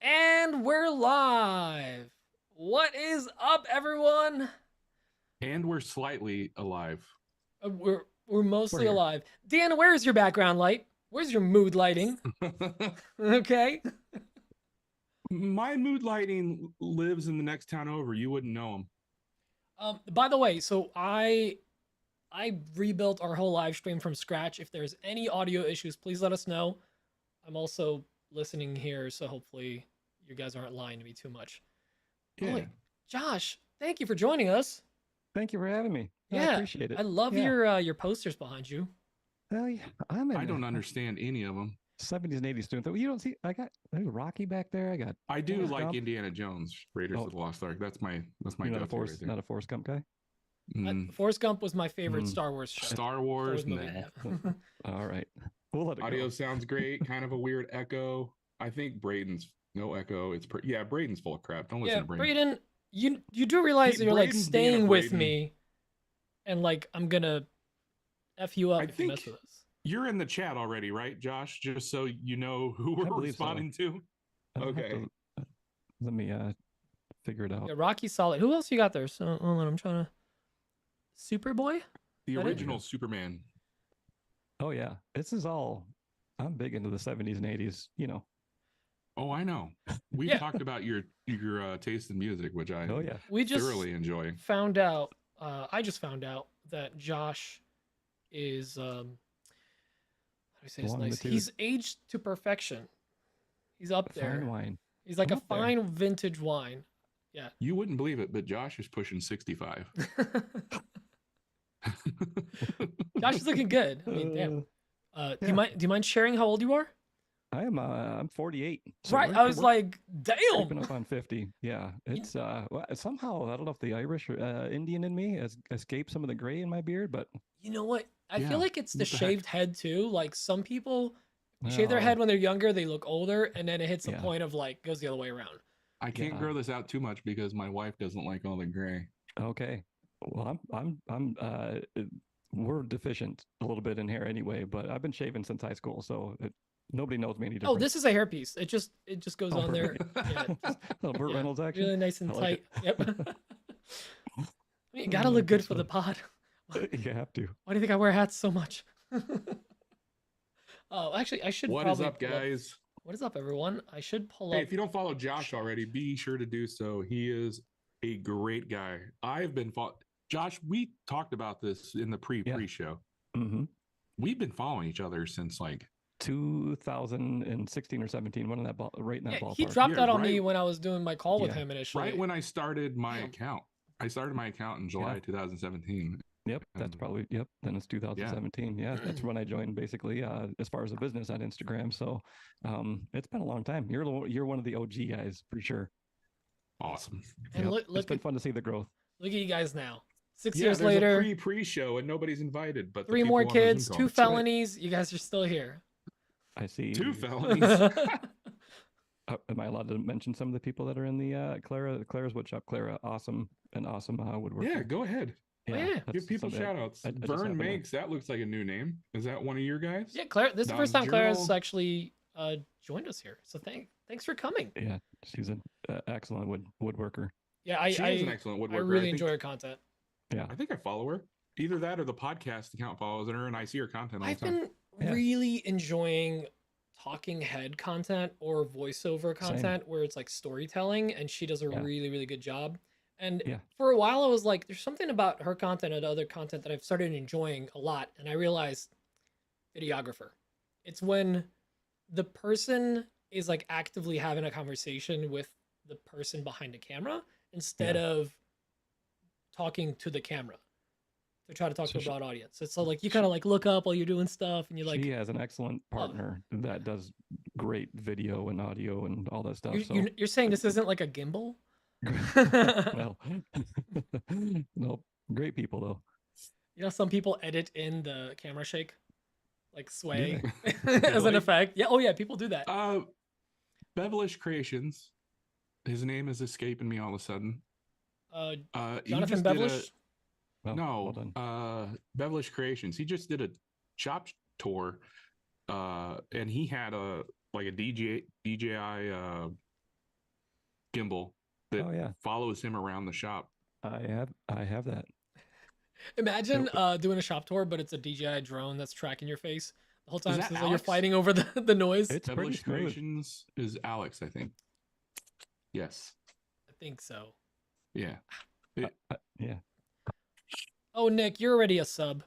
And we're live. What is up, everyone? And we're slightly alive. We're We're mostly here. alive. Dan, where's your background light? Where's your mood lighting? Okay. My mood lighting lives in the next town over. You wouldn't know him. By the way, so I rebuilt our whole live stream from scratch. If there's any audio issues, please let us know. I'm also listening here, so hopefully you guys aren't lying to me too much. Yeah. Oh, Josh, thank you for joining us. Thank you for having me. I Yeah, appreciate it. I love Yeah. your posters behind you. Well, yeah, I'm in I don't a understand any of them. 70s and 80s student. You don't see, there's Rocky back there. I got I do Forrest like Gump. Indiana Jones, Raiders Oh, of the Lost Ark. That's my you're go-to right there. not a Forrest Gump guy. Forrest Gump was my favorite Mm. Star Wars show. Star Wars, movie. nah. All right. We'll let it Audio go. sounds great. Kind of a weird echo. I think Braden's no echo. Yeah, Braden's full of crap. Don't listen Yeah, to Braden. Braden, you do realize that you're like Braden's being a staying with Braden. me, and like I'm gonna f you up I if you mess think with us. you're in the chat already, right, Josh? Just so you know who I we're believe so. responding to. I'll have Okay. to- let me figure it out. Yeah, Rocky's solid. Who else you got there? So hold on, I'm trying to. Superboy? The That it? original Superman. Oh yeah, this is all. I'm big into the 70s and 80s. You know. Oh, I know. We've Yeah. talked about your taste in music, which I Oh yeah. We just thoroughly enjoy. found out. I just found out that Josh is how do I say this Long in the nice? tooth. He's aged to perfection. He's up there. Fine wine. He's like I'm a up there. fine vintage wine. Yeah. You wouldn't believe it, but Josh is pushing 65. Josh is looking good. I mean, damn. Do yeah. you mind sharing how old you are? I'm 48. Right. I was like, creeping damn. up on 50. Yeah, it's well, somehow I don't know if the Irish or Indian in me has escaped some of the gray in my beard, but You know what? I Yeah, feel like it's the what the heck? shaved head too. Like some people shave their head when they're younger, they look older, and then it hits a Yeah. point of like goes the other way around. I can't Yeah. grow this out too much because my wife doesn't like all the gray. Okay. Well, we're deficient a little bit in hair anyway, but I've been shaving since high school, so nobody knows me any different. Oh, this is a hairpiece. It just goes Oh, on there. perfect. Yeah, just, Little Burt yeah, Reynolds action. really nice and I like tight. it. Yep. I mean, you gotta Oh, look good good for the stuff. pod. You have to. Why do you think I wear hats so much? Oh, actually, I should. What is probably up, pull guys? What is up, everyone? I should pull Hey, up. if you don't follow Josh already, be sure to do so. He is a great guy. I've been Josh, we talked about this in the pre-show. Mm-hmm. We've been following each other since like 2016 or 17, one in that right in that ballpark. He dropped Yeah, that on me right- when I was doing my call with Yeah. him initially. right when I started my Damn. account. I started my account in July 2017. Yep, that's probably Then it's 2017. Yeah, that's when I joined basically as far as a business on Instagram. So it's been a long time. You're one of the OG guys for sure. Awesome. And Yep. look It's been fun to see the growth. Look at you guys now. 6 Yeah, years there's later, a pre-show and nobody's invited, but the 3 people more on the kids, Zoom 2 call. That's right. felonies. You guys are still here. I see. 2 felonies. Am I allowed to mention some of the people that are in the Clara's Woodshop? Clara, awesome woodworker. Yeah, go ahead. Yeah. that's Give people somebody shout outs. I just Vern happened to- Makes, that looks like a new name. Is that one of your guys? Yeah, Claire. This is the Don first time Claire's Journal. actually joined us here. So thanks for coming. Yeah, she's an excellent woodworker. Yeah, She is an excellent woodworker. I really think- enjoy her content. Yeah, I think I follow her. Either that or the podcast account follows her, and I see her content all the I've time. been Yeah. really enjoying talking head content or voiceover content where it's like storytelling, and she does a Yeah. really good job. And Yeah. for a while, I was like, there's something about her content and other content that I've started enjoying a lot. And I realized videographer. It's when the person is like actively having a conversation with the person behind the camera instead of talking to the camera. They try to talk to a broad audience. It's so like you kind of like look up while you're doing stuff, and you're like, she has an excellent partner that does great video and audio and all that stuff. you're saying this isn't like a gimbal? Well, nope. Great people though. You know, some people edit in the camera shake, like sway, they? as an Really? effect. Yeah. Oh yeah, people do that. Bevelish Creations. His name is escaping me all of a sudden. He Jonathan just did Bevelish. Oh, well No, done. Bevelish Creations. He just did a shop tour, and he had a DJI gimbal that Oh yeah, follows him around the shop. I have that. Imagine doing a shop tour, but it's a DJI drone that's tracking your face the whole time. that So it's like you're Alex? fighting over the noise. It's pretty Devilish smooth. Creations is Alex, I think. Yes. I think so. Yeah. Yeah. Oh, Nick, you're already a sub.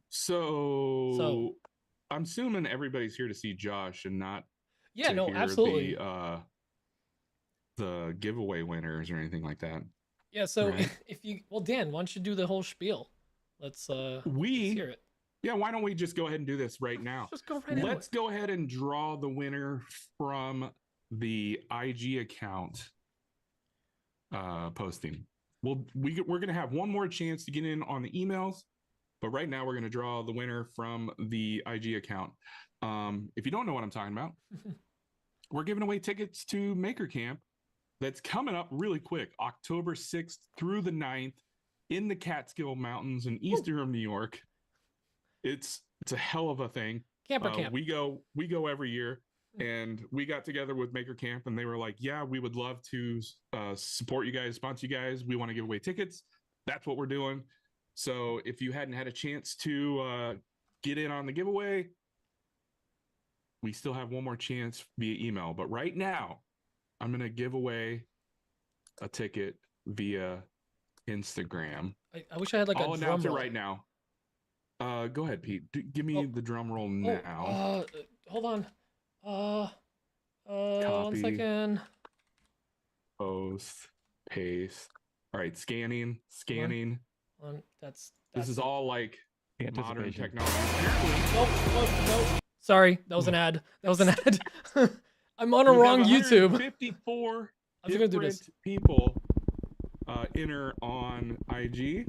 So I'm assuming everybody's here to see Josh and not Yeah, to no, hear absolutely. the giveaway winners or anything like that. Yeah, so Right. if you, well, Dan, why don't you do the whole spiel? Let's hear it. Yeah, why don't we just go ahead and do this right now? Just go right Let's go ahead and draw the winner from the IG account posting. We're gonna have one more chance to get in on the emails, but right now we're gonna draw the winner from the IG account. If you don't know what I'm talking about, we're giving away tickets to Maker Camp. That's coming up really quick, October 6th through the 9th in the Catskill Mountains in eastern New York. It's a hell of a thing. Camper camp. We go every year, and we got together with Maker Camp, and they were like, "Yeah, we would love to support you guys, sponsor you guys. We want to give away tickets." That's what we're doing. So if you hadn't had a chance to get in on the giveaway, we still have one more chance via email. But right now, I'm going to give away a ticket via Instagram. I wish I had like I'll a drum announce it roll. right now. Go ahead, Pete. Give me the drum roll now. Hold on. One Copy. second. Post, paste. All right, scanning. That's This is all like modern Anticipation. technology. Nope. Sorry, that was an ad. I'm on a We have wrong YouTube. 154 I'm just gonna do different this. people enter on IG.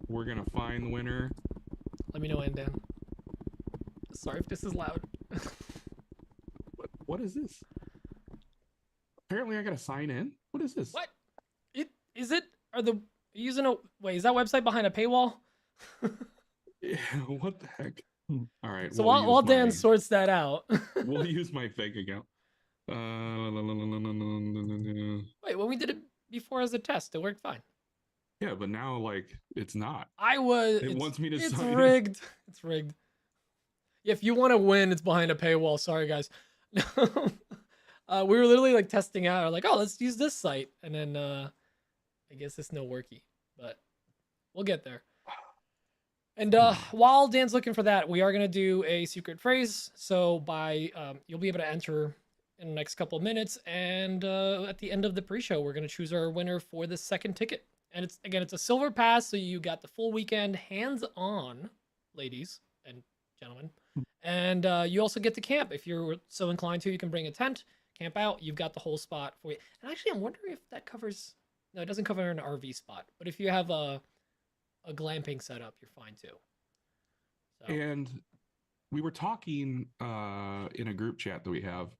We're gonna find the winner. Let me know when, Dan. Sorry if this is loud. What is this? Apparently, I gotta sign in. What is this? What? Is it? Are you using a wait? Is that website behind a paywall? Yeah, what the heck? All right. So we'll while use Dan my- sorts that out. we'll use my fake account. Wait, when we did it before as a test, it worked fine. Yeah, but now like it's not. It wants me to It's sign in. rigged. It's rigged. If you want to win, it's behind a paywall. Sorry, guys. We were literally like testing out. We're like, oh, let's use this site, and then I guess it's no worky, but we'll get there. And while Dan's looking for that, we are gonna do a secret phrase. So by you'll be able to enter in the next couple of minutes, and at the end of the pre-show, we're gonna choose our winner for the second ticket. And it's a silver pass, so you got the full weekend hands-on, ladies and gentlemen. And you also get to camp if you're so inclined to. You can bring a tent, camp out. You've got the whole spot for you. And actually, I'm wondering if that covers. No, it doesn't cover an RV spot. But if you have a glamping setup, you're fine too. So, And we were talking in a group chat that we have.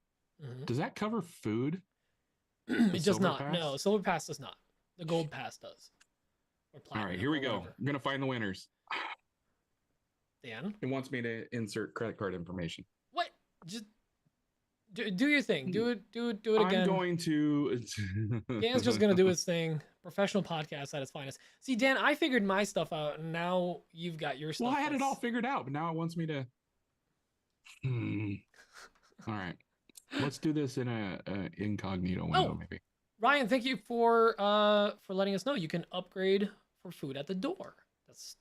mhm. Does that cover food? It does Silver not. Pass? No, silver pass does not. The gold pass does. Or All platinum. right, here we or go. whatever. I'm gonna find the winners. Dan, It wants me to insert credit card information. what? Just do your thing. Do it again. I'm going to. Dan's just gonna do his thing. Professional podcast at its finest. See, Dan, I figured my stuff out, and now you've got your stuff. Well, I had it all that's- figured out, but now it wants me to. All right, let's do this in a incognito window, Oh. maybe. Ryan, thank you for letting us know you can upgrade for food at the door.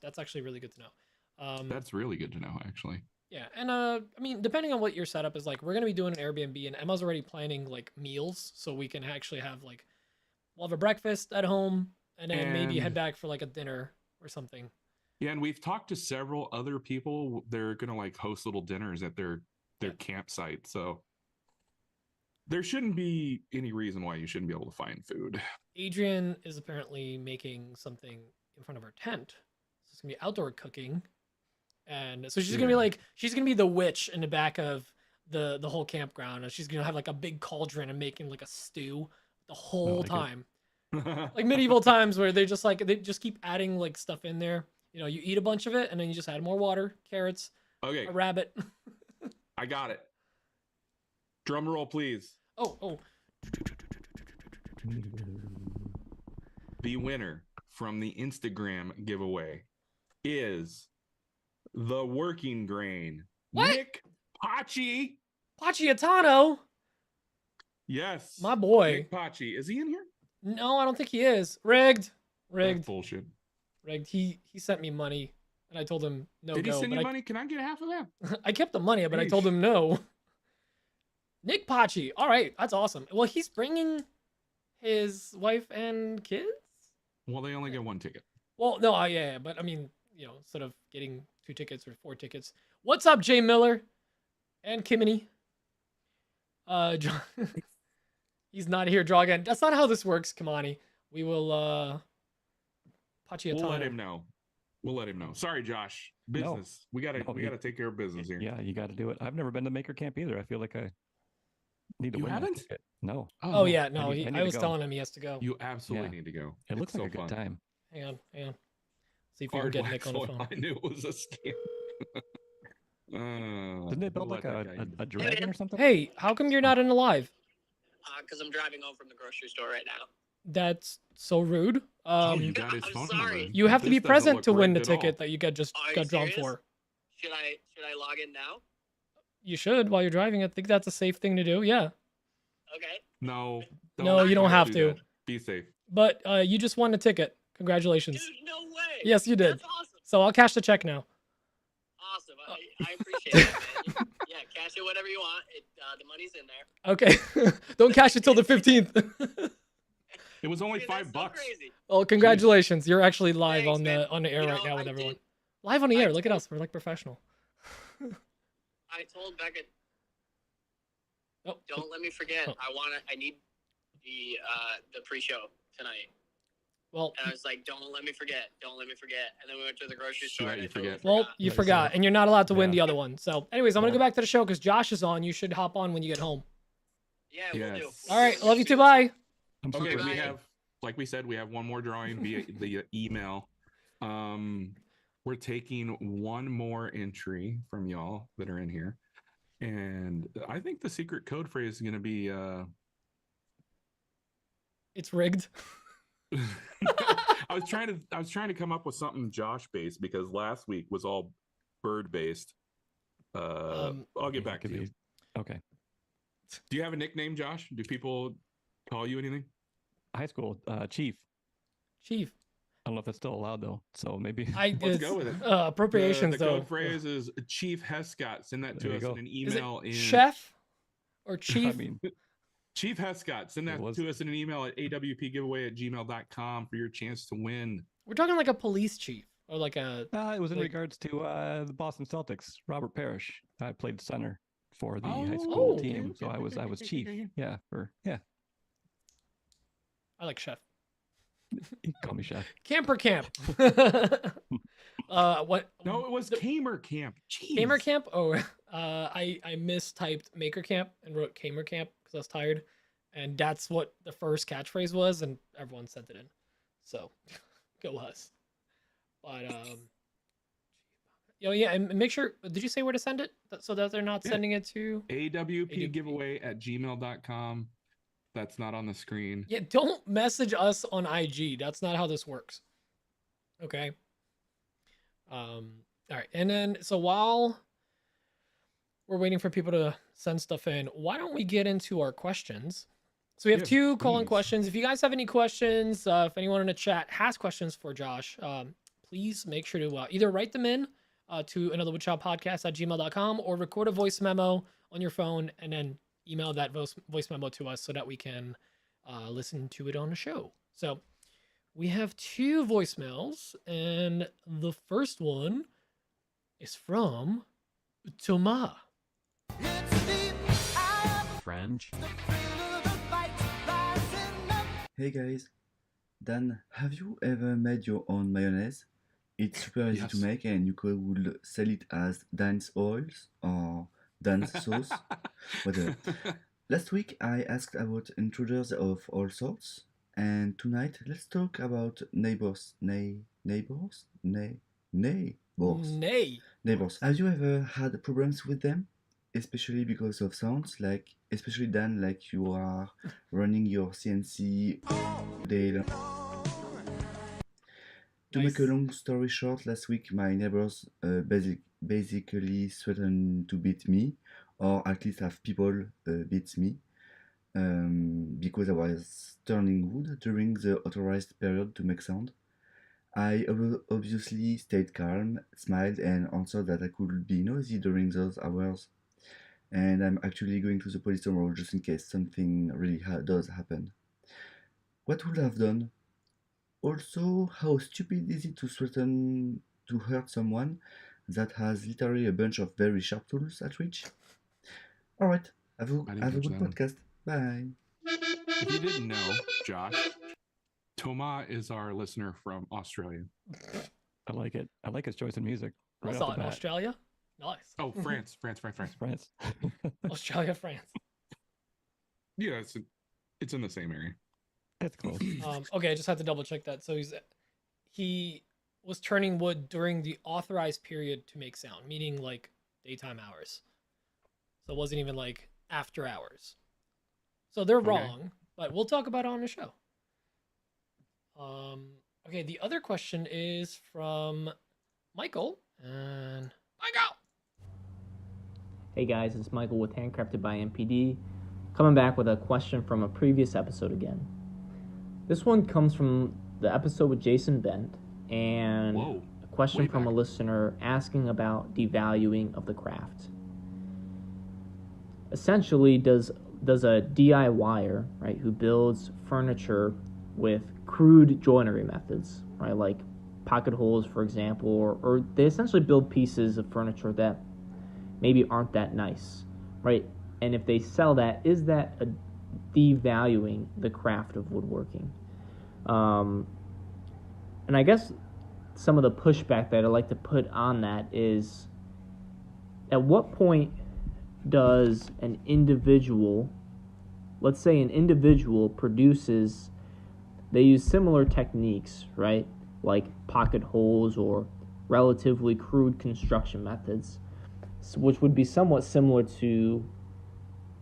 That's actually really good to know. That's really good to know, actually. Yeah, and I mean, depending on what your setup is like, we're gonna be doing an Airbnb, and Emma's already planning like meals, so we can actually have like we'll have a breakfast at home, and then maybe head And- back for like a dinner or something. Yeah, and we've talked to several other people. They're gonna like host little dinners at their Yeah. campsite, so there shouldn't be any reason why you shouldn't be able to find food. Adrian is apparently making something in front of her tent. So it's gonna be outdoor cooking. And so she's gonna be Yeah. like, she's gonna be the witch in the back of the whole campground. And she's gonna have like a big cauldron and making like a stew the whole like it. time. Like medieval times where they just keep adding like stuff in there. You know, you eat a bunch of it and then you just add more water, carrots, Okay, a rabbit. I got it. Drum roll, please. Oh. The winner from the Instagram giveaway is the Working Grain. What? Nick Pachi. Pachiatano, Yes. my boy. Nick Pachi. Is he in here? No, I don't think he is. Rigged. That's bullshit. Rigged. He sent me money, and I told him no. Did he go, send but you I, money? Can I get half of that? I kept the money, but I told him no. Nick Pachi. All right, that's awesome. Well, he's bringing his wife and kids. Well, they only get one ticket. Well, no, yeah, but I mean, instead of getting 2 tickets or 4 tickets. What's up, Jay Miller and Kimini? John, he's not here. Draw again. That's not how this works, Kamani. We will Pachiatano. We'll let him know. We'll let him know. Sorry, Josh. Business. We gotta take care of business here. Yeah, you got to do it. I've never been to Maker Camp either. I feel like I need to You win that haven't? ticket. No. Oh yeah, no. I need I to was go. telling him he has to go. You absolutely Yeah. need to go. It looks It's like a good time. Hang on. See if we can Hard get wax Nick on the oil. phone. I knew it was a scam. Didn't it build we'll like let that guy a dragon or something? Hey, how come you're not in the live? Because I'm driving home from the grocery store right now. That's so rude. Oh, you got his I'm phone sorry. number. You have to This be doesn't present look to win the rigged at all. ticket that you got Are you drawn serious? for. Should I log in now? You should while you're driving. I think that's a safe thing to do. Yeah, Okay. No. No, you don't have to. that. Be safe. but you just won the ticket. Congratulations. Dude, no way. Yes, you did. That's awesome. So I'll cash the check now. Awesome. I appreciate it, man. Yeah, cash it whatever you want. The money's in there. Okay. Don't cash it till the 15th. It was only Dude, $5. that's so crazy. Well, congratulations. You're actually live Thanks, on man. the air You right know, now with I everyone. did- Live on the I air. Look at told- us. We're like professional. I told Becca, Oh, don't let me forget. Oh. I need the pre-show tonight. well, And I was like, don't let me forget. Don't let me forget. And then we went to the grocery Should store. I and I you totally forget? well, forgot. you Nice. forgot, and you're not allowed to win Yeah. the other one. So, anyways, I'm gonna Yeah. go back to the show because Josh is on. You should hop on when you get home. Yeah, we'll do. Yes. All right, love you too. Bye. I'm super Okay, we Bye. have, like we said, we have one more drawing via the email. We're taking one more entry from y'all that are in here, and I think the secret code phrase is going to be. It's rigged. I was trying to come up with something Josh based because last week was all bird based. I'll get Yeah, back to could you. be- Okay. Do you have a nickname, Josh? Do people call you anything? High school Chief. Chief. I don't know if that's still allowed though. So maybe. I Let's it's, go with it. appropriations the though. code phrase is Chief Hescott. Send that There to you us go. in an Is it email. chef or I chief? mean, Chief Hescott, send that It was- to us in an email at awpgiveaway@gmail.com for your chance to win. We're talking like a police chief or like a. it was in Like- regards to the Boston Celtics. Robert Parrish. I played center for the high Oh, school okay, team, okay, so I was okay, chief. okay. Yeah, I like chef. you can call me chef. Camper camp. What? No, it was Kamer Camp. Jeez. Gamer camp? Oh, I mistyped Maker Camp and wrote Gamer Camp because I was tired, and that's what the first catchphrase was, and everyone sent it in. So, go us. But yeah, and make sure. Did you say where to send it so that they're not Yeah. sending it to? awpgiveaway@gmail.com. That's not on the screen. Yeah, don't message us on IG. That's not how this works. Okay. All right, and then so while we're waiting for people to send stuff in, why don't we get into our questions? So we have Yeah, 2 call-in please. questions. If you guys have any questions, if anyone in the chat has questions for Josh, please make sure to either write them in to anotherwoodshopodcast@gmail.com or record a voice memo on your phone and then email that voice memo to us so that we can listen to it on the show. So we have 2 voicemails, and the first one is from Thomas. French. Hey guys, Dan, have you ever made your own mayonnaise? It's super easy to Yes. make and you could sell it as Dan's oils or Dan's sauce, whatever. Last week I asked about intruders of all sorts, and tonight let's talk about neighbors. Neighbors? Neighbors. Nay. Neighbors. Have you ever had problems with them? especially because of sounds, like especially Dan, like you are running your CNC day. To make a Nice. long story short, last week my neighbors basically threatened to beat me, or at least have people beat me, because I was turning wood during the authorized period to make sound. I obviously stayed calm, smiled, and answered that I could be noisy during those hours, and I'm actually going to the police tomorrow just in case something really does happen. What would I have done? Also, how stupid is it to threaten to hurt someone that has literally a bunch of very sharp tools at reach? Alright, I didn't have a catch good that one. podcast. Bye. If you didn't know, Josh, Toma is our listener from Australia. I like it. I like his choice in music. I Right saw off it the in bat. Australia. Nice. Oh, France. France. Australia, France. Yeah, it's in the same area. That's close. Okay, I just had to double check that. So he was turning wood during the authorized period to make sound, meaning like daytime hours. So it wasn't even like after hours. So they're Okay. wrong, but we'll talk about it on the show. Okay, the other question is from Michael. And Michael! Hey guys, it's Michael with Handcrafted by MPD, coming back with a question from a previous episode again. This one comes from the episode with Jason Bent, and Whoa, a question way from a back. listener asking about devaluing of the craft. Essentially, does a DIYer, right, who builds furniture with crude joinery methods, right, like pocket holes, for example, or they essentially build pieces of furniture that maybe aren't that nice, right? And if they sell that, is that a devaluing the craft of woodworking? And I guess some of the pushback that I like to put on that is, at what point does an individual, let's say an individual produces, they use similar techniques, right? Like pocket holes or relatively crude construction methods, which would be somewhat similar to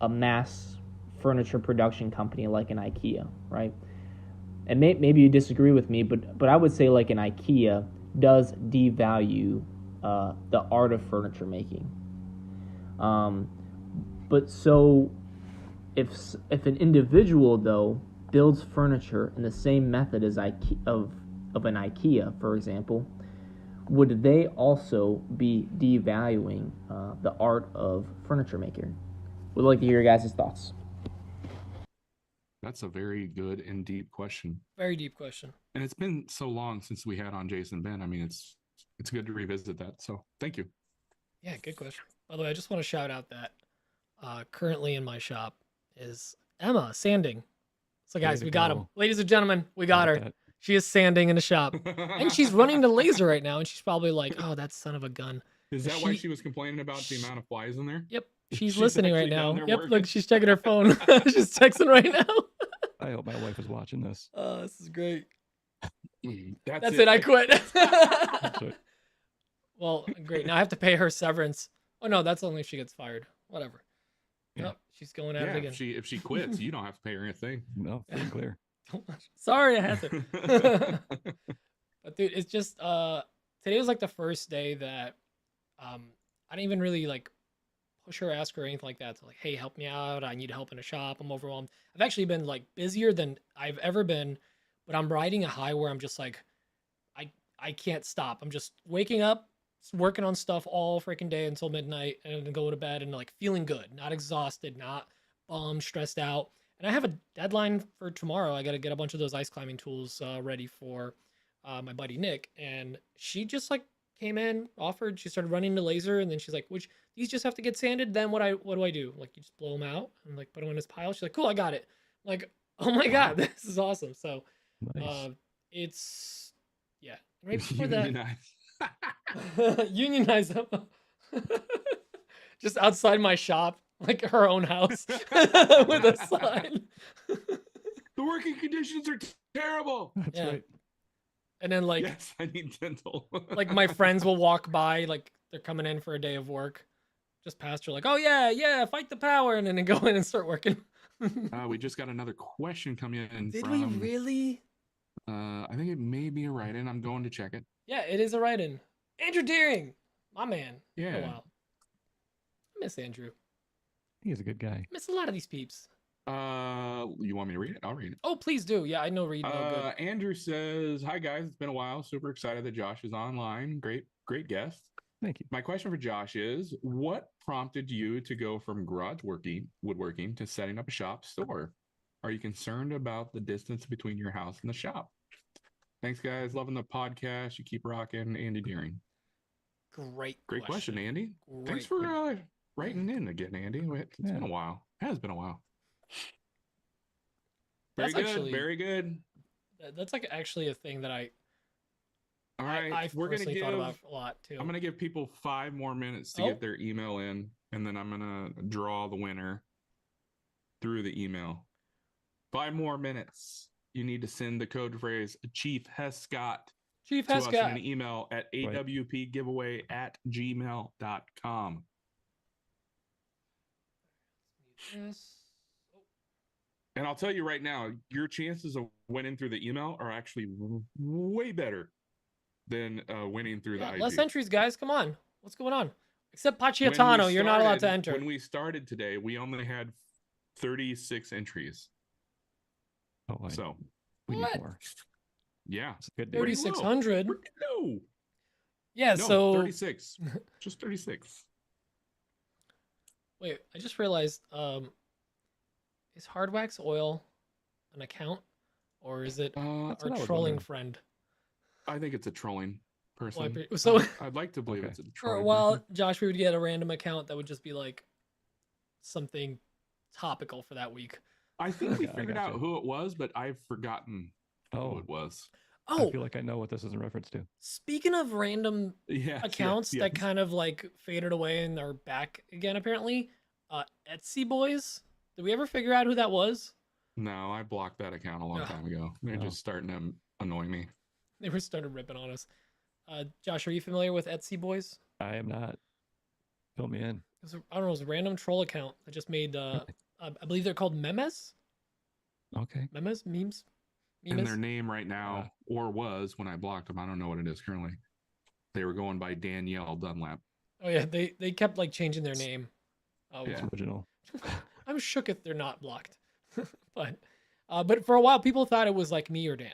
a mass furniture production company like an IKEA, right? And maybe you disagree with me, but I would say like an IKEA does devalue the art of furniture making. But so if an individual though builds furniture in the same method as of an IKEA, for example, would they also be devaluing the art of furniture making? Would like to hear your guys' thoughts. That's a very good and deep question. Very deep question. And it's been so long since we had on Jason Ben. I mean, it's good to revisit that. So thank you. Yeah, good question. By the way, I just want to shout out that currently in my shop is Emma sanding. So guys, Way we to got go. him. Ladies and gentlemen, we got her. That. She is sanding in the shop. And she's running the laser right now, and she's probably like, oh, that son of a gun. Is that why she was complaining about the amount of flies in there? Yep, she's She's listening right actually down now. there Yep, working. look, she's checking her phone. She's texting right now. I hope my wife is watching this. This is great. That's it. I quit. That's right. Well, great. Now I have to pay her severance. Oh no, that's only if she gets fired. Whatever. Yeah. Nope, she's going at it Yeah, again. if she quits, you don't have to pay her anything. No, pretty clear. Sorry, I had to. But dude, it's just today was like the first day that I didn't even really like push her, ask her, or anything like that. So like, hey, help me out. I need help in a shop. I'm overwhelmed. I've actually been like busier than I've ever been, but I'm riding a high where I'm just like, I can't stop. I'm just waking up, working on stuff all freaking day until midnight, and then go to bed and like feeling good, not exhausted, not bummed, stressed out. And I have a deadline for tomorrow. I got to get a bunch of those ice climbing tools ready for my buddy Nick. And she just like came in, offered. She started running the laser, and then she's like, "Which these just have to get sanded? Then what do I do? Like, you just blow them out and like put them in this pile?" She's like, "Cool, I got it." I'm like, oh my god, this is awesome. So Nice. it's yeah. Right before that, Unionize. unionize them. Just outside my shop, like her own house, with a sign. The working conditions are terrible. That's Yeah. right. And then like Yes, I need dental. like my friends will walk by, like they're coming in for a day of work, just past her, like, oh yeah, fight the power, and then they go in and start working. We just got another question coming in Did from. we really? I think it may be a write-in. I'm going to check it. Yeah, it is a write-in. Andrew Deering, my man. Yeah. Oh wow, I miss Andrew. He's a good guy. I miss a lot of these peeps. You want me to read it? I'll read it. Oh, please do. Yeah, I know read no good. Andrew says, "Hi guys, it's been a while. Super excited that Josh is online. Great guest. Thank you. My question for Josh is, what prompted you to go from woodworking to setting up a shop store? Are you concerned about the distance between your house and the shop? Thanks, guys. Loving the podcast. You keep rocking, Andy Deering." Great question, Andy. Great Thanks for writing in again, Andy. It's been a while. It has been a while. Very That's good. actually- Very good. That's like actually a thing that All right, I've we're gonna thought about a lot too. I'm gonna give people 5 more minutes to Oh. get their email in, and then I'm gonna draw the winner through the email. 5 more minutes. You need to send the code phrase Chief Hescott Chief to us in Hescott. an email at awpgiveaway@gmail.com. Yes. And I'll tell you right now, your chances of winning through the email are actually way better than winning through the IG. Less entries, guys. Come on. What's going on? Except When we Paciatano, you're not allowed to started- enter. When we started today, we only had 36 entries. Oh, So, we need What? more. yeah. It's a good deal. 3,600. No. Yeah. No, So 36. Just 36. wait, I just realized. Is Hard Wax Oil an account, or is it That's our what I was trolling wondering. friend? I think it's a trolling person. So- I'd like to believe Okay. it's a For a trolling while, person. Josh, we would get a random account that would just be like something topical for that week. I think we I figured gotcha. out who it was, but I've forgotten who Oh, it was. Oh, I feel like I know what this is in reference to. speaking of random Yeah. accounts that kind of like faded away and are back again, apparently, Etsy boys. Did we ever figure out who that was? No, I blocked that account a long Ugh. time ago. They're Oh. just starting to annoy me. They were started ripping on us. Josh, are you familiar with Etsy boys? I am not. Fill me in. It was I don't know, it was a random troll account that just made I believe they're called memes. Okay. Memes? Memes? And their Memes? name right now, or was when I blocked them, I don't know what it is currently. They were going by Danielle Dunlap. Oh yeah, they kept like changing their name. Oh, Yeah. It's original. I'm shook if they're not blocked. but for a while people thought it was like me or Dan.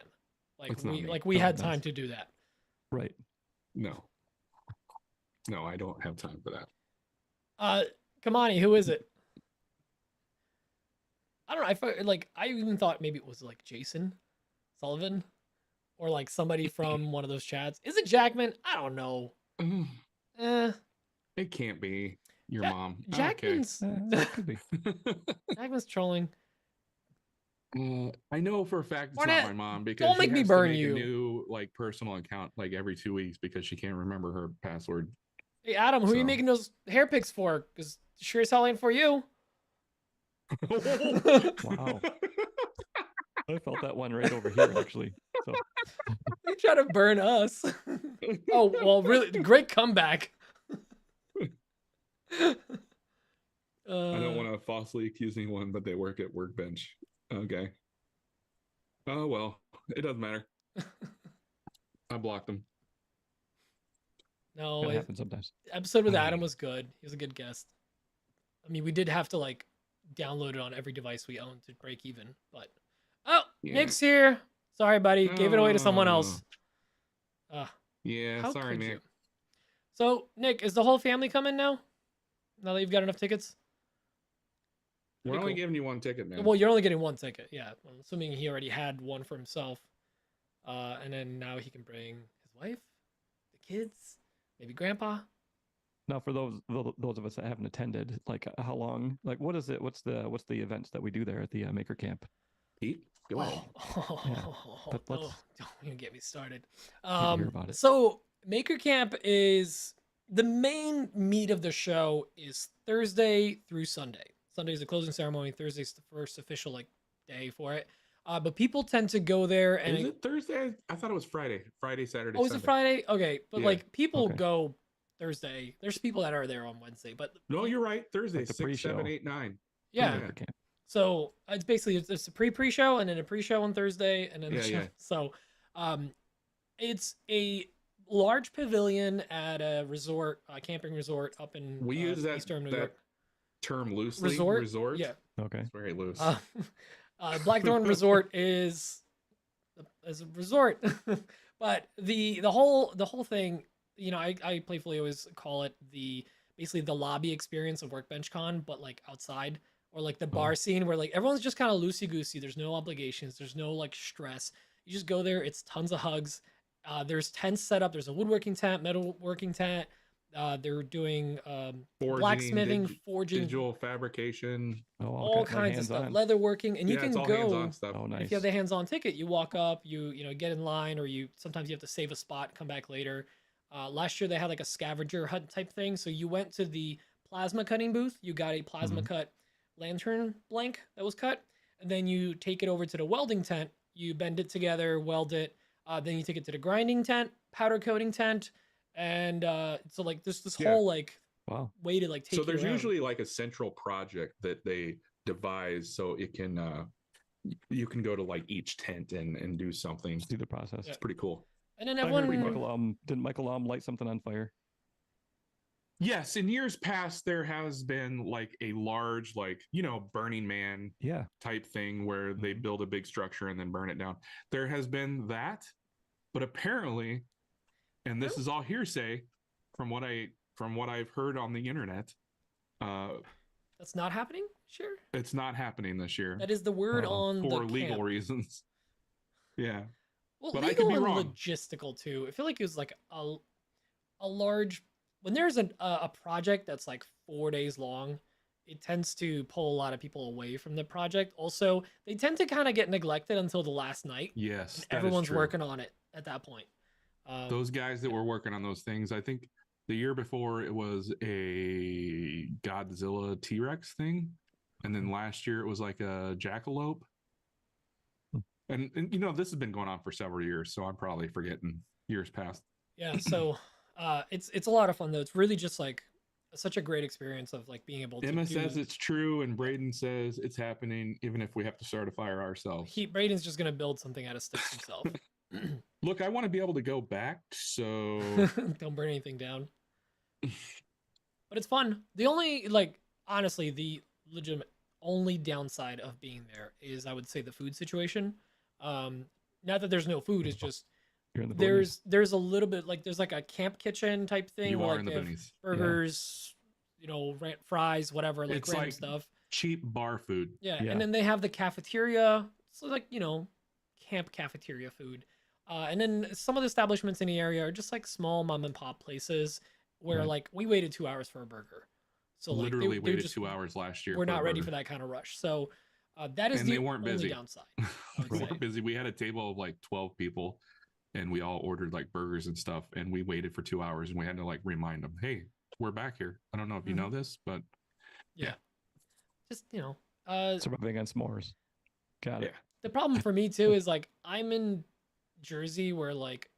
It's not me. We Oh, had nice. time to do that. Right. No. No, I don't have time for that. Kamani, who is it? I don't know. I even thought maybe it was like Jason Sullivan or like somebody from one of those chats. Is it Jackman? I don't know. Eh, It can't be your Ja- mom. Jackman's Could be. Jackman's trolling. I know for a fact it's Ornette, not my mom because don't she make me has to burn make you. a new like personal account like every 2 weeks because she can't remember her password. Hey Adam, who are you So. making those hair picks for? Because sure as hell ain't for you. Wow. I felt that one right over here, actually. So They try to burn us. Oh well, really great comeback. I don't want to falsely accuse anyone, but they work at Workbench. Okay. Oh well, it doesn't matter. I blocked them. No, it happens sometimes. episode with Adam was good. He was a good guest. I mean, we did have to like download it on every device we own to break even, but oh, Yeah. Nick's here. Sorry, buddy. Gave it away to someone else. Yeah, How sorry, could you? Nick. So, Nick, is the whole family coming now? Now that you've got enough tickets? We're Pretty only cool. giving you one ticket, man. Well, you're only getting one ticket. Yeah, I'm assuming he already had one for himself, and then now he can bring his wife, the kids, maybe grandpa. Now, for those of us that haven't attended, like how long? Like, what is it? What's the events that we do there at the Maker Camp? Pete, go ahead. Don't even get me started. to hear about it. So Maker Camp is the main meat of the show is Thursday through Sunday. Sunday's the closing ceremony. Thursday's the first official like day for it. But people tend to go there and Is it Thursday? I thought it was Friday. Friday, Saturday, oh, is Sunday. it Friday? Okay, but Yeah. like people Okay. go Thursday. There's people that are there on Wednesday, but No, you're right. Thursday, Like the 6, 7, pre-show. 8, 9. yeah. Yeah. Camp. So it's basically it's a pre-show and then a pre-show on Thursday and then the show. Yeah. So, it's a large pavilion at a resort, a camping resort up in We use that, Eastern New that York. term loosely. Resort? Yeah. Okay. It's very loose. Blackthorn Resort is a resort, but the whole thing, you know, I playfully always call it basically the lobby experience of Workbench Con, but like outside, or like the bar scene where like everyone's just kind of loosey goosey. There's no obligations. There's no like stress. You just go there. It's tons of hugs. There's tents set up. There's a woodworking tent, metalworking tent. They're doing Forging, blacksmithing, forging, digital fabrication. Oh, all okay. Like kinds of stuff, hands-on. leatherworking, and you Yeah, can it's all go. hands-on stuff. Oh, nice. If you have the hands-on ticket, you walk up, you know, get in line, or sometimes you have to save a spot, come back later. Last year they had like a scavenger hunt type thing, so you went to the plasma cutting booth, you got a plasma cut lantern blank that was cut, and then you take it over to the welding tent, you bend it together, weld it, then you take it to the grinding tent, powder coating tent, and so like this whole like Wow. way to like take So you there's around. usually like a central project that they devise so it can you can go to like each tent and do something. See the process. Yeah. It's pretty cool. And then I heard everyone didn't Michael light something on fire? Yes, in years past there has been like a large, like, you know, Burning Man Yeah. type thing where they build a big structure and then burn it down. There has been that, but apparently, and this is all hearsay from what I've heard on the internet, that's not happening. Sure, it's not happening this year that is the word on for the legal camp. reasons. Yeah. Well, But I could legal be and wrong. logistical too. I feel like it was like a large, when there's a project that's like 4 days long, it tends to pull a lot of people away from the project. Also, they tend to kind of get neglected until the last night. Yes, And that is everyone's true. working on it at that point. Those guys that were working on those things, I think the year before it was a Godzilla T-Rex thing, and then last year it was like a jackalope. And you know, this has been going on for several years, so I'm probably forgetting years past. Yeah, so it's a lot of fun though. It's really just like such a great experience of like being able to Emma do. says it's true, and Braden says it's happening, even if we have to start a fire ourselves. Braden's just gonna build something out of sticks himself. Look, I want to be able to go back, so Don't burn anything down. But it's fun. The only, like, honestly, the legitimate only downside of being there is, I would say, the food situation. Not that there's no food, it's just You're in the boonies. there's a little bit like there's like a camp kitchen type thing. you where, are like, in the they have boonies. burgers, you know, fries, whatever, like It's random like stuff. Cheap bar food. Yeah, Yeah. and then they have the cafeteria, so like, you know, camp cafeteria food. And then some of the establishments in the area are just like small mom and pop places where Right. like we waited 2 hours for a burger. So like Literally they waited just, 2 hours last year. We're for a not ready burger. for that kind of rush. So that is And the they weren't only busy. downside. I would We say. weren't busy. We had a table of like 12 people, and we all ordered like burgers and stuff, and we waited for 2 hours, and we had to like remind them, "Hey, we're back here." I don't know if you know this, but Just, you know, It's rubbing on s'mores. Got it. yeah, the problem for me too is like I'm in Jersey where like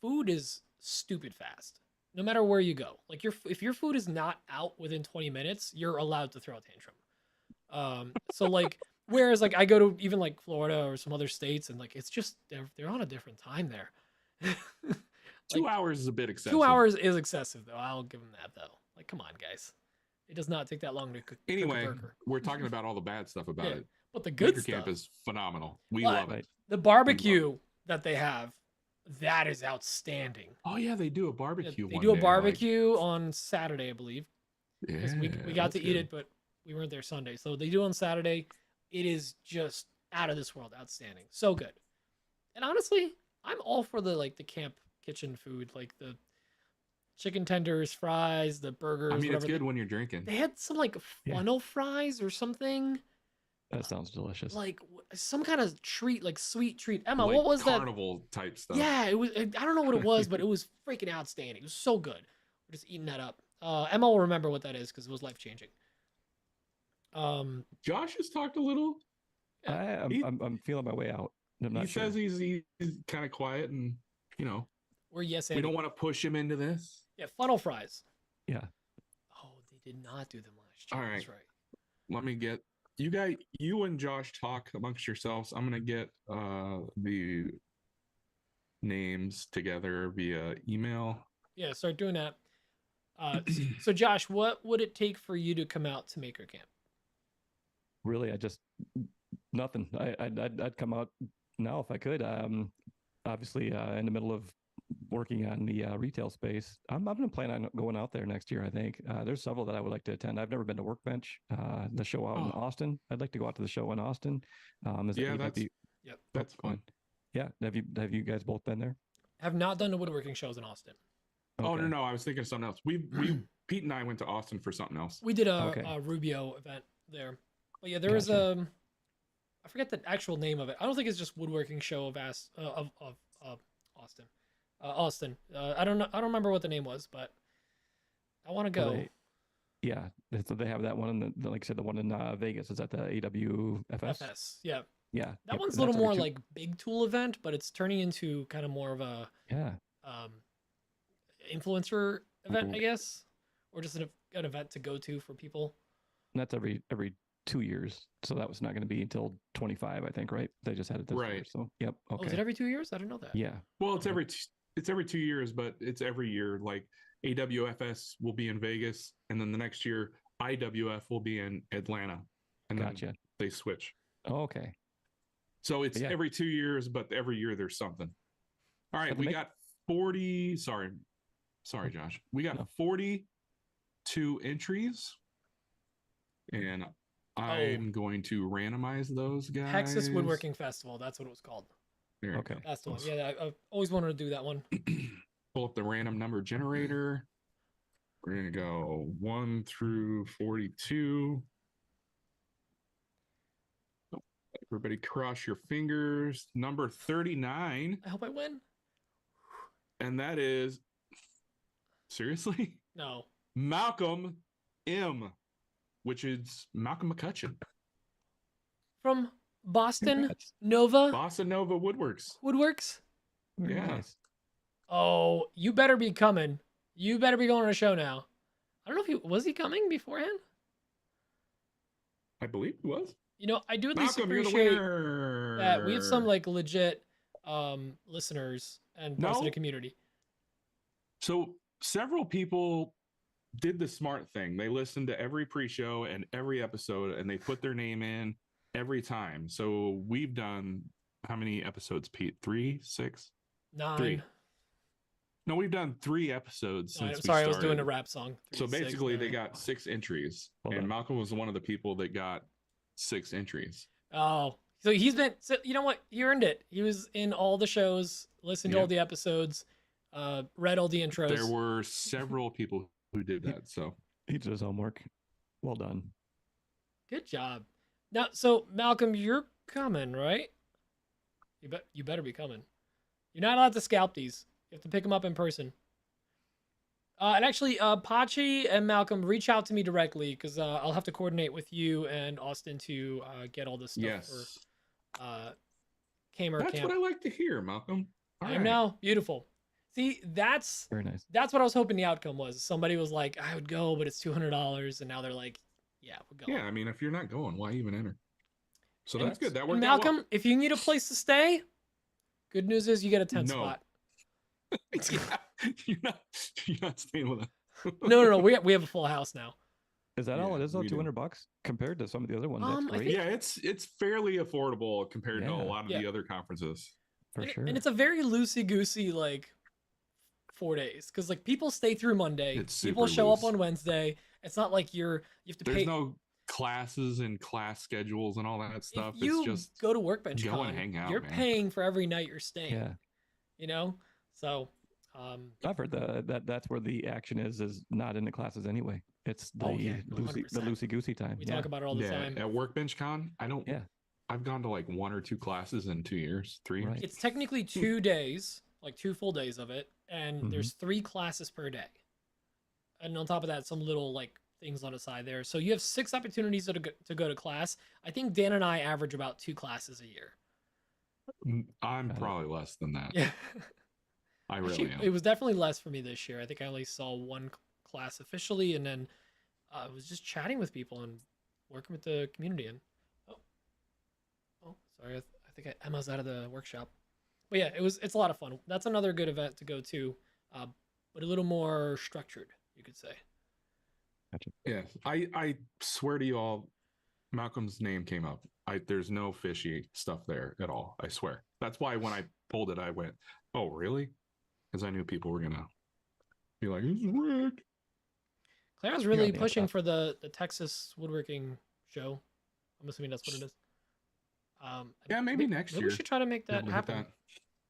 food is stupid fast. No matter where you go, like if your food is not out within 20 minutes, you're allowed to throw a tantrum. So like whereas like I go to even like Florida or some other states and like it's just they're on a different time there. 2 Like, hours is a bit excessive. 2 hours is excessive though. I'll give them that though. Like come on guys, it does not take that long to cook Anyway, a burger. we're talking about all the bad stuff about Yeah, it. But the good Baker stuff, Camp is phenomenal. We Well, love it. Right. the barbecue that they have, that is outstanding. Oh yeah, they do a Yeah, barbecue. they one do a day, barbecue on Saturday, I believe. Like, 'Cause we got that's to eat good. it, but we weren't there Sunday. So they do on Saturday. It is just out of this world, outstanding, so good. And honestly, I'm all for the like the camp kitchen food, like the chicken tenders, fries, the burgers. I mean, it's whatever. good when you're drinking. They had some like Yeah. funnel fries or something, That sounds delicious. like some kind of treat, like sweet treat. Emma, Like what was that? carnival type stuff. Yeah, it was. I don't know what it was, but it was freaking outstanding. It was so good. We're just eating that up. Emma will remember what that is because it was life changing. Josh has talked a little. He- I'm feeling my way out. I'm not He sure. says he's kind of quiet, and you know We're yes we and don't want to push him into this. yeah, funnel fries. Yeah. Oh, they did not do them last year. All That's right. right. Let me get you and Josh talk amongst yourselves. I'm gonna get the names together via email. Yeah, start doing that. So Josh, what would it take for you to come out to Maker Camp? Really, I just nothing. I'd come out now if I could. Obviously, in the middle of working on the retail space, I'm going to plan on going out there next year. I think there's several that I would like to attend. I've never been to Workbench, the show out in Austin. I'd like to go out to the show in Austin. Yep. That's fun. Yeah, have you guys both been there? Have not done the woodworking shows in Austin. Oh Okay. no, I was thinking of something else. We Pete and I went to Austin for something else. We did Okay. a Rubio event there. But yeah, there was I forget the actual name of it. I don't think it's just woodworking show of Austin. Austin. I don't know. I don't remember what the name was, but I want to go. Yeah, so they have that one in the like I said, the one in Vegas is at the AWFS. FS. Yeah. Yeah, That one's a little more like big tool event, but it's turning into kind of more of a influencer event, I guess, or just an event to go to for people. And that's every 2 years, so that was not going to be until 25, I think, right? They just had it this year, so yep. Okay. Oh, is it every 2 years? I didn't know that. Yeah. Well, it's every 2 years, but it's every year. Like AWFS will be in Vegas, and then the next year IWF will be in Atlanta, and then they switch. Oh, okay. So it's every 2 years, but every year there's something. All right, So we got 40. Sorry, Josh. We got 42 entries, and I'm going to randomize those guys. Texas Woodworking Festival. That's what it was called. Okay. That's the one. Yeah, I've always wanted to do that one. Pull up the random number generator. We're going to go 1 through 42. Everybody cross your fingers. Number 39. I hope I win. And that is, seriously? No. Malcolm M, which is Malcolm McCutcheon. From Boston Nova. Boston Nova Woodworks. Very nice. Oh, you better be coming. You better be going on a show now. I don't know if was he coming beforehand? I believe he was. You know, I do at least Malcolm, appreciate that we have some like legit listeners and parts of the community. So several people did the smart thing. They listened to every pre-show and every episode, and they put their name in every time. So we've done how many episodes, Pete? 3, 6, 9. 3. No, we've done 3 episodes since I'm sorry, we started. I was doing a rap song. 3, So basically, 6, they got 6 entries, Hold and on. Malcolm was one of the people that got 6 entries. Oh, so he's been. So you know what? He earned it. He was in all the shows, listened to all the episodes, read all the intros. There were several people who did that. So He did his homework. Well done. Good job. Now, so Malcolm, you're coming, right? You better be coming. You're not allowed to scalp these. You have to pick them up in person. And actually, Pachi and Malcolm, reach out to me directly because I'll have to coordinate with you and Austin to get all this stuff for Kamer that's Camp. what I like to hear, Malcolm. All I right. know, beautiful. See, that's Very nice. That's what I was hoping the outcome was. Somebody was like, I would go, but it's $200, and now they're like, yeah, we'll go. Yeah, I mean, if you're not going, why even enter? So And- that's good. That and worked Malcolm, out well. if you need a place to stay, good news is you get a tent spot. Yeah, you're not staying with us. No. We have a full house now. Is that all Yeah, it is though? we do. $200 compared to some of the other ones. That's I great. think- Yeah, it's fairly affordable compared to a Yeah. lot of the other conferences. For and, sure. and it's a very loosey goosey like 4 days because like people stay through Monday, It's people super show up loose. on Wednesday. It's not like you have to There's pay. no classes and class schedules and all that stuff. If you It's just go to Workbench go and Con, hang out, you're man. paying for every night you're staying. Yeah. You know, so I've heard that's where the action is not in the classes anyway. It's the Oh, yeah, the 100%. loosey goosey time. we yeah. talk about it all the time. at Workbench Con. I don't. Yeah. I've gone to like 1 or 2 classes in 2 years, 3 years. Right. It's technically 2 days, like 2 full days of it, and Mhm. there's 3 classes per day. And on top of that, some little like things on the side there. So you have 6 opportunities to go to class. I think Dan and I average about 2 classes a year. I'm Got it. probably less than that. Yeah. I really Actually, am. it was definitely less for me this year. I think I only saw 1 class officially, and then I was just chatting with people and working with the community. And sorry, I think Emma's out of the workshop. But yeah, it's a lot of fun. That's another good event to go to, but a little more structured, you could say. Gotcha. Yeah, I swear to you all, Malcolm's name came up. There's no fishy stuff there at all. I swear. That's why when I pulled it, I went, "Oh, really?" Because I knew people were gonna be like, "This is rigged." Claire's You're really on the pushing uptop. for the Texas woodworking show. I'm assuming that's what it is. Yeah, maybe next maybe year. we should try to make Be that able to hit happen. that.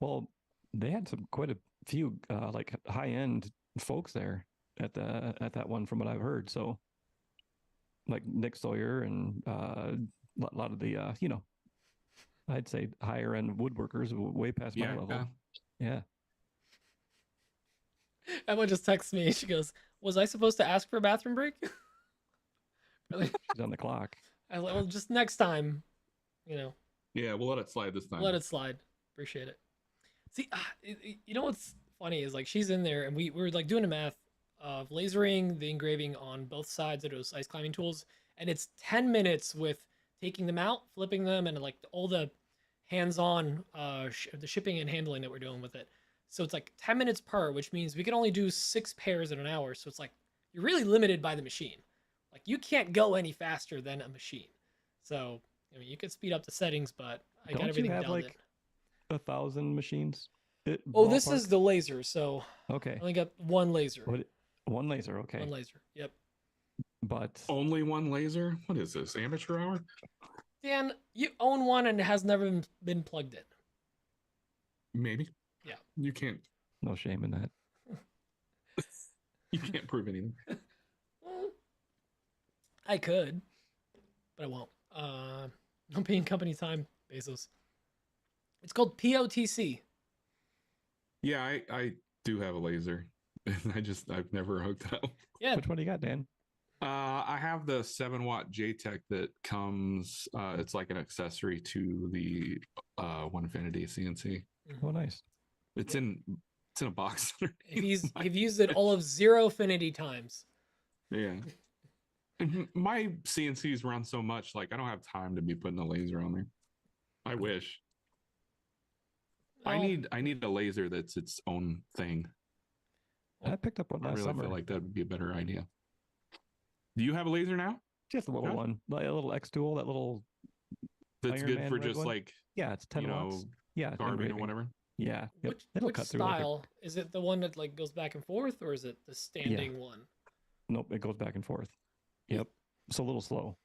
Well, they had quite a few like high end folks there at that one, from what I've heard. So, like Nick Sawyer and a lot of the I'd say higher end woodworkers, way past my Yeah, level. Yeah. Emma just texts me. She goes, "Was I supposed to ask for a bathroom break?" Really? She's on the clock. I was like, well, just next time, you know, yeah. We'll let it slide this time. let it slide. Appreciate it. See, you know what's funny is like she's in there, and we were like doing the math of lasering the engraving on both sides of those ice climbing tools, and it's 10 minutes with taking them out, flipping them, and like all the hands-on the shipping and handling that we're doing with it. So it's like 10 minutes per, which means we can only do 6 pairs in an hour. So it's like you're really limited by the machine. Like you can't go any faster than a machine. So I mean, you could speed up the settings, but I got Don't you everything have down. like 1,000 machines? Oh, this Ballpark? is the laser. So Okay. I only got one laser. What? One laser. Okay. One laser. Yep. But Only one laser? What is this? Amateur hour? Dan, you own one and it has never been plugged in. Maybe. Yeah. You can't. no shame in that. You can't prove anything. I could, but I won't. I'm paying company time, Bezos. It's called POTC. Yeah, I do have a laser. I've never hooked it up. Yeah, Which one do you got, Dan? I have the 7-watt JTech that comes. It's like an accessory to the Onefinity CNC. Oh, nice. It's in a box. he's used it all of 0 affinity times. Yeah. And my CNCs run so much, like I don't have time to be putting a laser on there. I wish. I Well, need a laser that's its own thing. I picked up one I last really summer. feel like that would be a better idea. Do you have a laser now? Just a little Okay. one, like a little X tool, that little. That's Iron good Man for red just one? like Yeah, it's 10 watts. Yeah, carbon or engraving. whatever. Yeah, yep. It'll which cut through. Like style? Is it the one that like goes back and forth, or is it the standing one? nope, it goes back and forth. Yep, it's a little slow.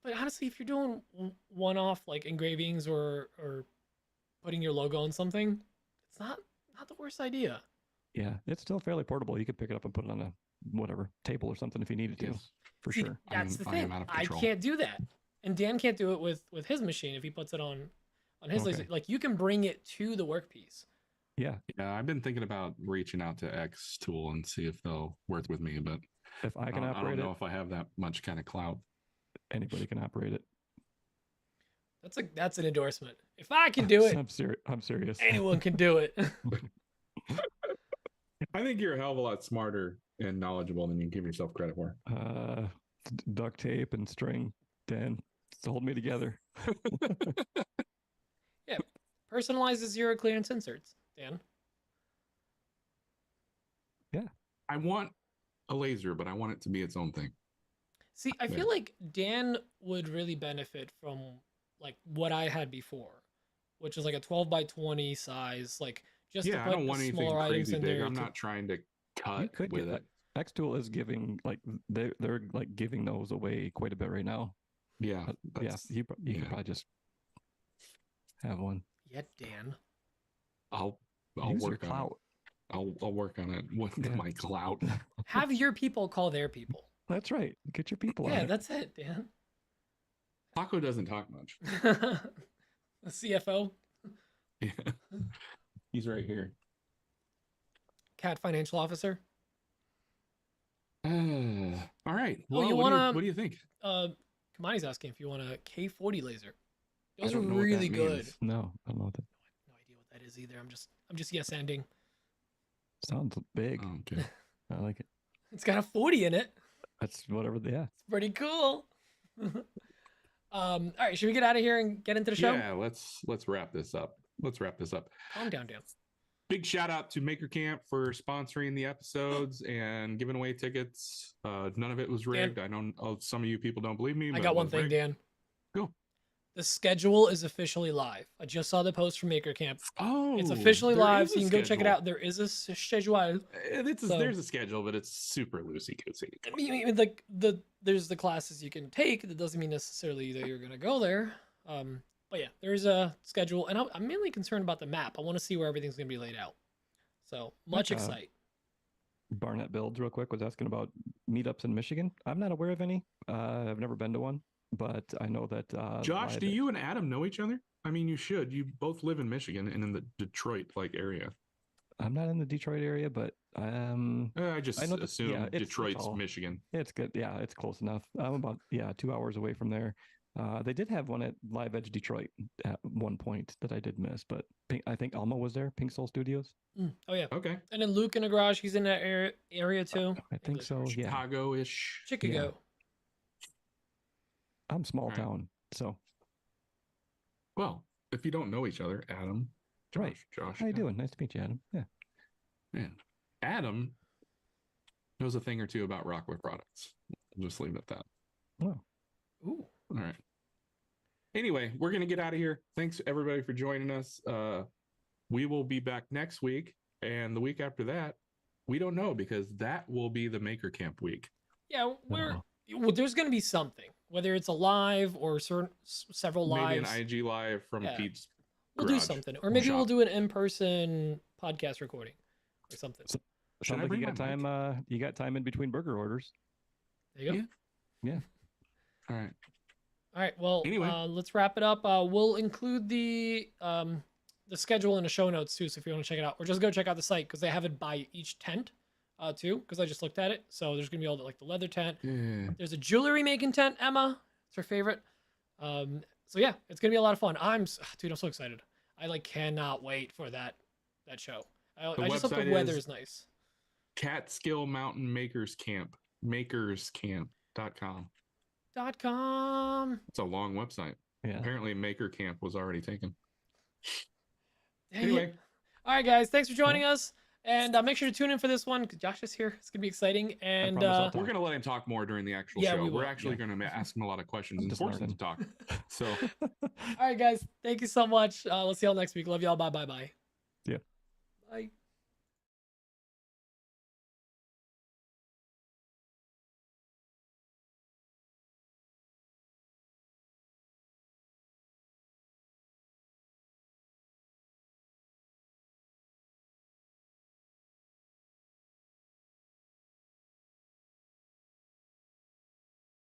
But honestly, if you're doing one-off like engravings or putting your logo on something, it's not the worst idea. Yeah, it's still fairly portable. You could pick it up and put it on a whatever table or something if you needed to, Yes. for See, sure. that's the I am thing. out of I control. can't do that, and Dan can't do it with his machine if he puts it on his Okay. laser. Like you can bring it to the workpiece. Yeah, Yeah, I've been thinking about reaching out to X Tool and see if they'll work with me, but if I can I don't operate know it, if I have that much kind of clout. anybody can operate it. That's an endorsement. If I can do it, I'm serious. anyone can do it. I think you're a hell of a lot smarter and knowledgeable than you give yourself credit for. Duct tape and string, Dan, to hold me together. Personalizes zero clearance inserts, Dan. I want a laser, but I want it to be its own thing. See, I Yeah. feel like Dan would really benefit from like what I had before, which is like a 12 by 20 size, like just to Yeah, I put don't the want anything smaller items crazy in big. there. I'm to- not trying to You cut could with get it. that. X Tool is giving like they're like giving those away quite a bit right now. Yeah, Yeah, that's- you could yeah. probably just have one. Yeah, Dan. I'll Use your work on it. clout. I'll work on it with Yeah. my clout. Have your people call their people. That's right. Get your people Yeah, on it. that's it, Dan. Taco doesn't talk much. The CFO, Yeah. He's right here. Cat Financial Officer. All right. Oh, Well, you what wanna- do you think? Kamani's asking if you want a K40 laser. I Those are don't know what that really good. means. No, I don't know what that No idea what that is either. I'm just yes ending. sounds big. Oh, okay. I like it. It's got a 40 in it. That's whatever. Yeah. It's pretty cool. All right, should we get out of here and get into the show? Yeah, let's wrap this up. Let's wrap this up. Calm down, Dan. Big shout out to Maker Camp for sponsoring the episodes and giving away tickets. None of it was rigged. I know some of you people don't believe me. I but got it one was thing, rigged. Dan. Go. The schedule is officially live. I just saw the post from Maker Camp. Oh, It's officially there live, is so you a can go check it schedule. out. There is a schedule. So- There's a schedule, but it's super loosey goosey. I mean, there's the classes you can take. That doesn't mean necessarily that you're gonna go there. But yeah, there's a schedule, and I'm mainly concerned about the map. I want to see where everything's gonna be laid out. So much Okay. excite. Barnett Builds, real quick, was asking about meetups in Michigan. I'm not aware of any. I've never been to one, but I know that. Josh, Live do you and Adam know each other? I mean, you should. You both live in Michigan and in the Detroit area. I'm not in the Detroit area, but I just I know that- assume yeah, it's Detroit's all- Michigan. it's good. Yeah, it's close enough. I'm about 2 hours away from there. They did have one at Live Edge Detroit at one point that I did miss, but I think Alma was there. Pink Soul Studios. Oh yeah, Okay. and then Luke in the garage. He's in that area too. I think so. Yeah, Chicago-ish. Chicago. I'm small Right. town, so Well, if you don't know each other, Adam, Josh, Right. Josh. how you yeah. doing? Nice to meet you, Adam. Yeah. Man, Adam knows a thing or two about Rockware products. I'll just leave it at that. Oh, Ooh. All right. Anyway, we're gonna get out of here. Thanks everybody for joining us. We will be back next week, and the week after that, we don't know because that will be the Maker Camp week. Yeah, Oh. well, there's gonna be something, whether it's a live or several Maybe lives. an IG live from Yeah. Pete's. We'll do garage. something, or maybe we'll shop. do an in-person podcast recording or something. So- Should I sounds like bring you got my mic? time. You got time in between burger orders. There you go. Yeah. Yeah. All right. All right. Well, Anyway. let's wrap it up. We'll include the schedule in the show notes too, so if you want to check it out, or just go check out the site because they have it by each tent too. Because I just looked at it, so there's gonna be all the the leather tent. Yeah. There's a jewelry making tent. Emma, it's her favorite. So yeah, it's gonna be a lot of fun. Dude, I'm so excited. I cannot wait for that show. I just hope the website weather is- is nice. Catskill Mountain Makers Camp. Makerscamp.com. .com. It's a long website. Yeah. Apparently, Maker Camp was already taken. Dang Anyway. it. All right, guys. Thanks for joining us. And make sure to tune in for this one because Josh is here. It's going to be exciting. And promise I'll We're going to let him talk more during the actual Yeah, show. we will. We're actually Yeah. going to ask him a lot of questions I'm and just force him to talk. So, all right, guys. Thank you so much. We'll see y'all next week. Love y'all. Bye. Yeah. Bye.